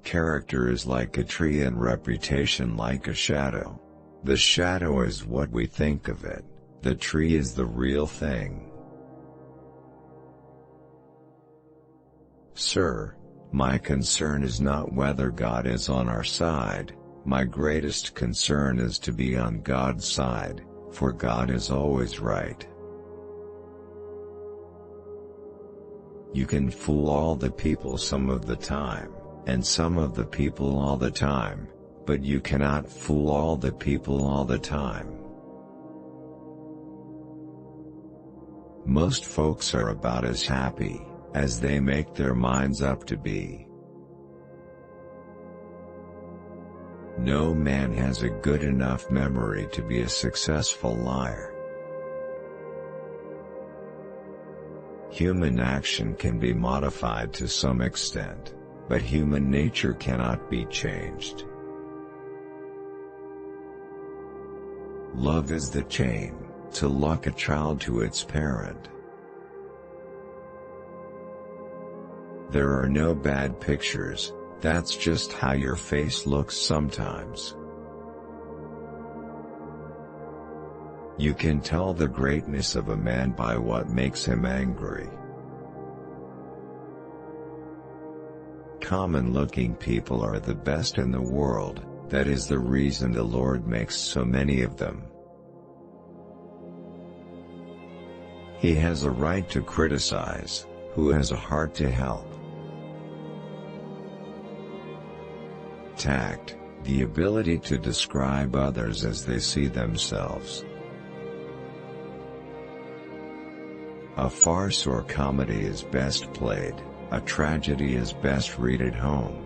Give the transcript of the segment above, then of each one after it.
Character is like a tree and reputation like a shadow. The shadow is what we think of it. The tree is the real thing. Sir, my concern is not whether God is on our side. My greatest concern is to be on God's side, for God is always right. You can fool all the people some of the time, and some of the people all the time, but you cannot fool all the people all the time. Most folks are about as happy as they make their minds up to be. No man has a good enough memory to be a successful liar. Human action can be modified to some extent, but human nature cannot be changed. Love is the chain to lock a child to its parent. There are no bad pictures, that's just how your face looks sometimes. You can tell the greatness of a man by what makes him angry. Common-looking people are the best in the world, that is the reason the Lord makes so many of them. He has a right to criticize, who has a heart to help. Tact, the ability to describe others as they see themselves. A farce or comedy is best played, a tragedy is best read at home.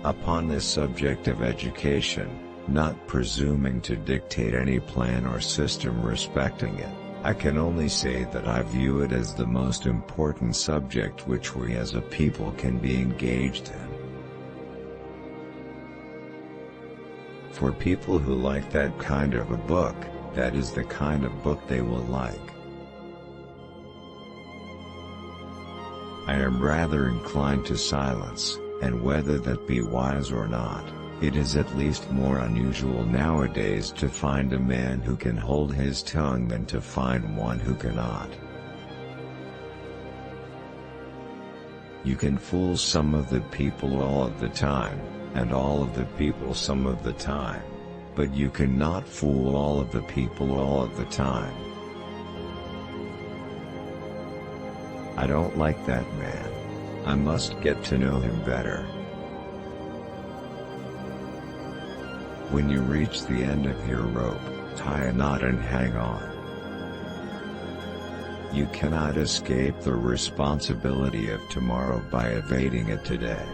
Upon this subject of education, not presuming to dictate any plan or system respecting it, I can only say that I view it as the most important subject which we as a people can be engaged in. For people who like that kind of a book, that is the kind of book they will like. I am rather inclined to silence, and whether that be wise or not, it is at least more unusual nowadays to find a man who can hold his tongue than to find one who cannot. You can fool some of the people all of the time, and all of the people some of the time, but you cannot fool all of the people all of the time. I don't like that man. I must get to know him better. When you reach the end of your rope, tie a knot and hang on. You cannot escape the responsibility of tomorrow by evading it today.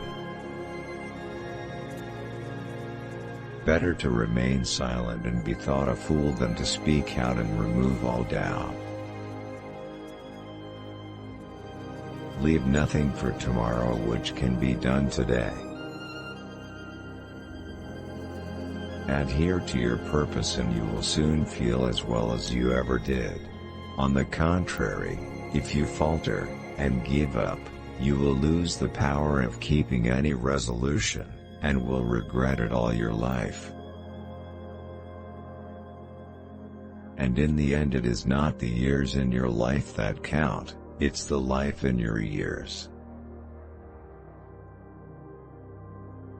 Better to remain silent and be thought a fool than to speak out and remove all doubt. Leave nothing for tomorrow which can be done today. Adhere to your purpose and you will soon feel as well as you ever did. On the contrary, if you falter and give up, you will lose the power of keeping any resolution, and will regret it all your life. And in the end it is not the years in your life that count, it's the life in your years.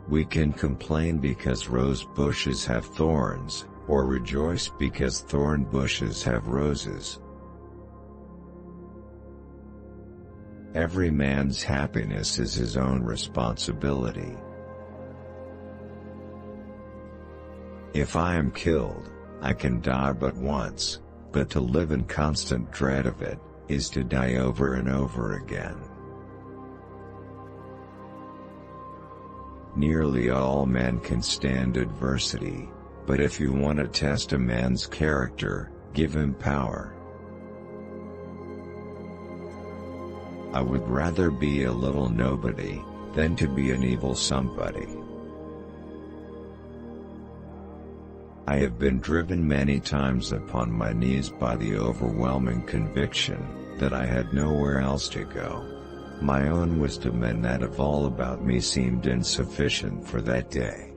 We can complain because rose bushes have thorns, or rejoice because thorn bushes have roses. Every man's happiness is his own responsibility. If I am killed, I can die but once, but to live in constant dread of it, is to die over and over again. Nearly all men can stand adversity, but if you want to test a man's character, give him power. I would rather be a little nobody, than to be an evil somebody. I have been driven many times upon my knees by the overwhelming conviction that I had nowhere else to go. My own wisdom and that of all about me seemed insufficient for that day.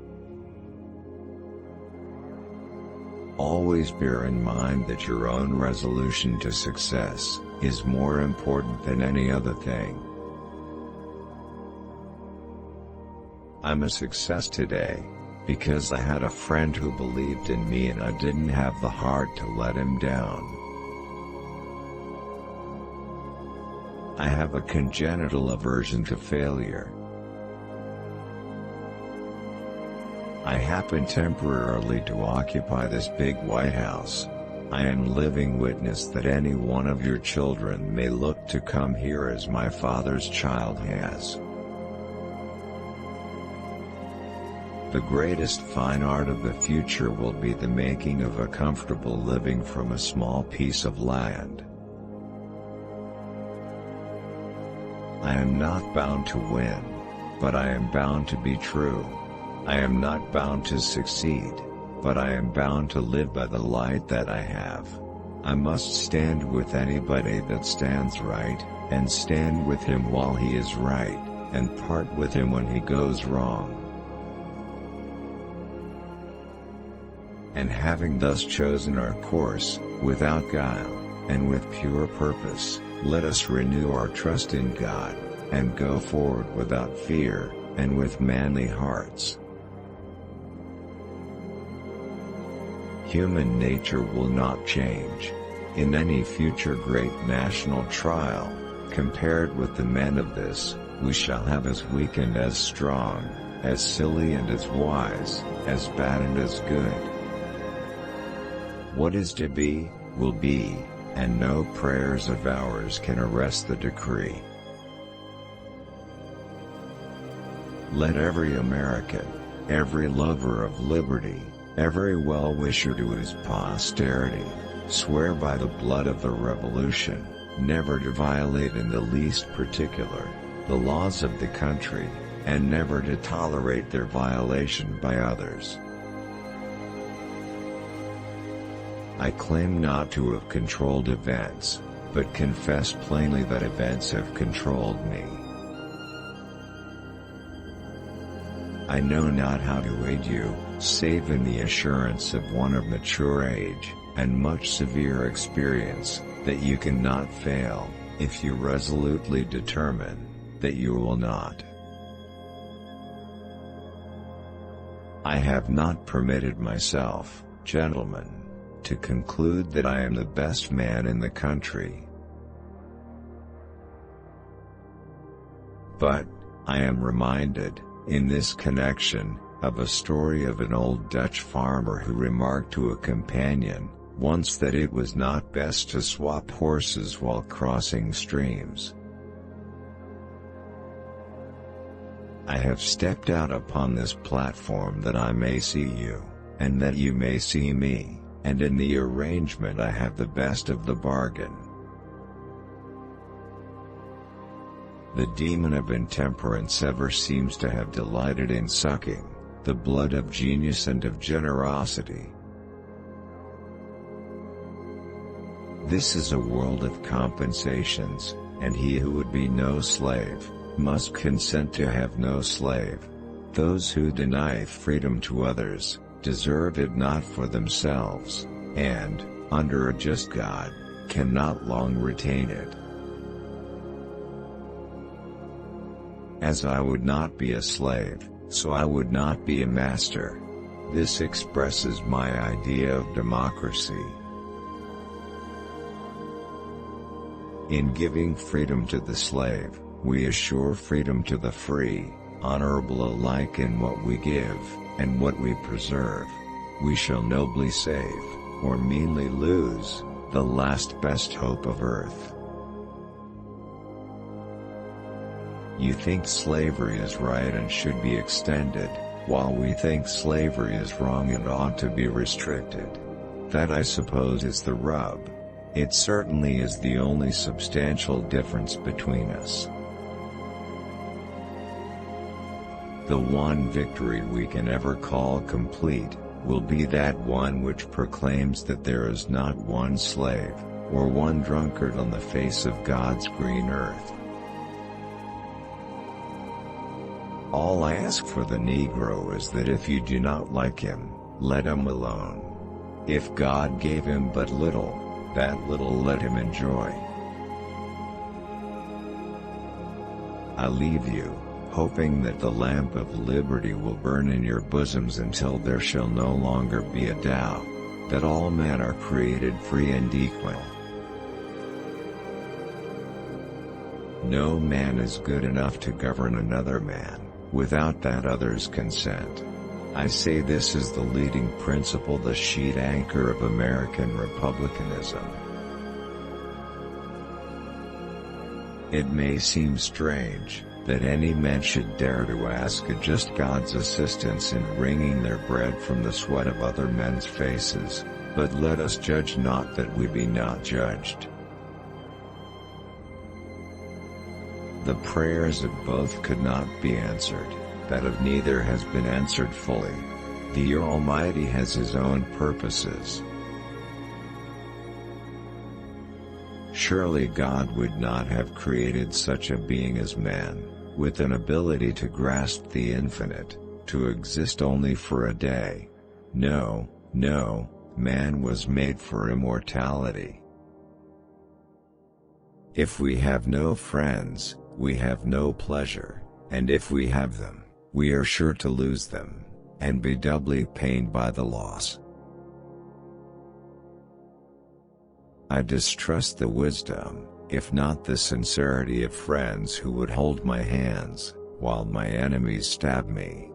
Always bear in mind that your own resolution to success is more important than any other thing. I'm a success today because I had a friend who believed in me and I didn't have the heart to let him down. I have a congenital aversion to failure. I happen temporarily to occupy this big White House. I am living witness that any one of your children may look to come here as my father's child has. The greatest fine art of the future will be the making of a comfortable living from a small piece of land. I am not bound to win, but I am bound to be true. I am not bound to succeed, but I am bound to live by the light that I have. I must stand with anybody that stands right, and stand with him while he is right, and part with him when he goes wrong. And having thus chosen our course, without guile, and with pure purpose, let us renew our trust in God, and go forward without fear, and with manly hearts. Human nature will not change. In any future great national trial, compared with the men of this, we shall have as weak and as strong, as silly and as wise, as bad and as good. What is to be, will be, and no prayers of ours can arrest the decree. Let every American, every lover of liberty, every well-wisher to his posterity, swear by the blood of the Revolution, never to violate in the least particular the laws of the country, and never to tolerate their violation by others. I claim not to have controlled events, but confess plainly that events have controlled me. I know not how to aid you, save in the assurance of one of mature age, and much severe experience, that you cannot fail, if you resolutely determine that you will not. I have not permitted myself, gentlemen, to conclude that I am the best man in the country. But, I am reminded, in this connection, of a story of an old Dutch farmer who remarked to a companion, once that it was not best to swap horses while crossing streams. I have stepped out upon this platform that I may see you, and that you may see me, and in the arrangement I have the best of the bargain. The demon of intemperance ever seems to have delighted in sucking the blood of genius and of generosity. This is a world of compensations, and he who would be no slave must consent to have no slave. Those who deny freedom to others deserve it not for themselves, and, under a just God, cannot long retain it. As I would not be a slave, so I would not be a master. This expresses my idea of democracy. In giving freedom to the slave, we assure freedom to the free, honorable alike in what we give, and what we preserve. We shall nobly save, or meanly lose, the last best hope of earth. You think slavery is right and should be extended, while we think slavery is wrong and ought to be restricted. That, I suppose, is the rub. It certainly is the only substantial difference between us. The one victory we can ever call complete will be that one which proclaims that there is not one slave, or one drunkard on the face of God's green earth. All I ask for the Negro is that if you do not like him, let him alone. If God gave him but little, that little let him enjoy. I leave you, hoping that the lamp of liberty will burn in your bosoms until there shall no longer be a doubt that all men are created free and equal. No man is good enough to govern another man, without that other's consent. I say this is the leading principle, the sheet anchor of American republicanism. It may seem strange that any man should dare to ask a just God's assistance in wringing their bread from the sweat of other men's faces, but let us judge not that we be not judged. The prayers of both could not be answered, that of neither has been answered fully. The Almighty has His own purposes. Surely God would not have created such a being as man, with an ability to grasp the infinite, to exist only for a day. No, no, man was made for immortality. If we have no friends, we have no pleasure, and if we have them, we are sure to lose them, and be doubly pained by the loss. I distrust the wisdom, if not the sincerity of friends who would hold my hands, while my enemies stab me.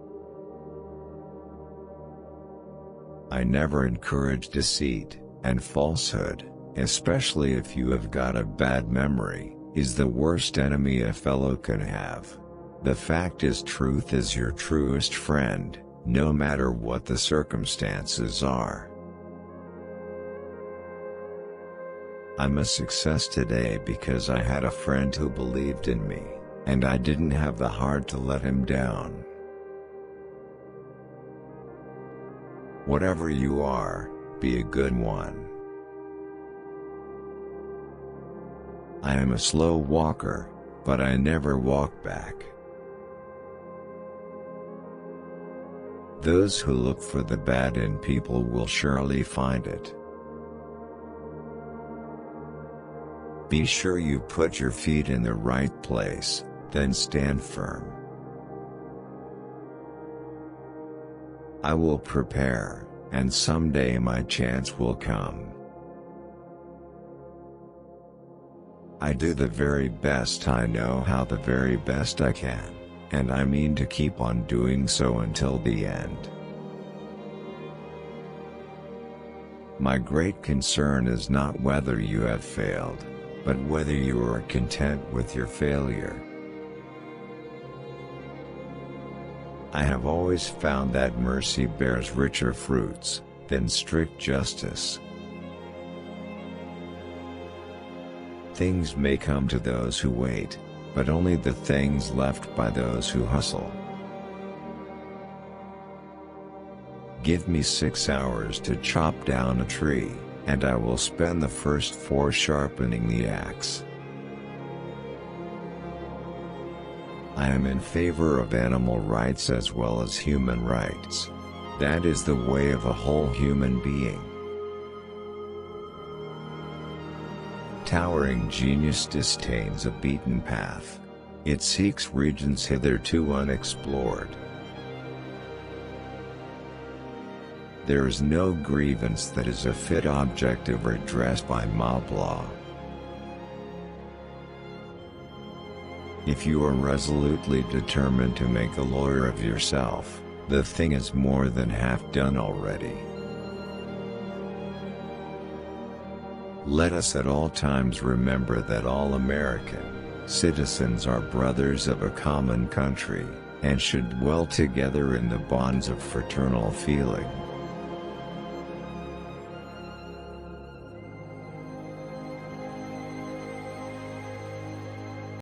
I never encourage deceit, and falsehood, especially if you have got a bad memory, is the worst enemy a fellow can have. The fact is, truth is your truest friend, no matter what the circumstances are. I'm a success today because I had a friend who believed in me, and I didn't have the heart to let him down. Whatever you are, be a good one. I am a slow walker, but I never walk back. Those who look for the bad in people will surely find it. Be sure you put your feet in the right place, then stand firm. I will prepare, and someday my chance will come. I do the very best I know how, the very best I can, and I mean to keep on doing so until the end. My great concern is not whether you have failed, but whether you are content with your failure. I have always found that mercy bears richer fruits than strict justice. Things may come to those who wait, but only the things left by those who hustle. Give me 6 hours to chop down a tree, and I will spend the first 4 sharpening the axe. I am in favor of animal rights as well as human rights. That is the way of a whole human being. Towering genius disdains a beaten path. It seeks regions hitherto unexplored. There is no grievance that is a fit object of redress by mob law. If you are resolutely determined to make a lawyer of yourself, the thing is more than half done already. Let us at all times remember that all American citizens are brothers of a common country, and should dwell together in the bonds of fraternal feeling.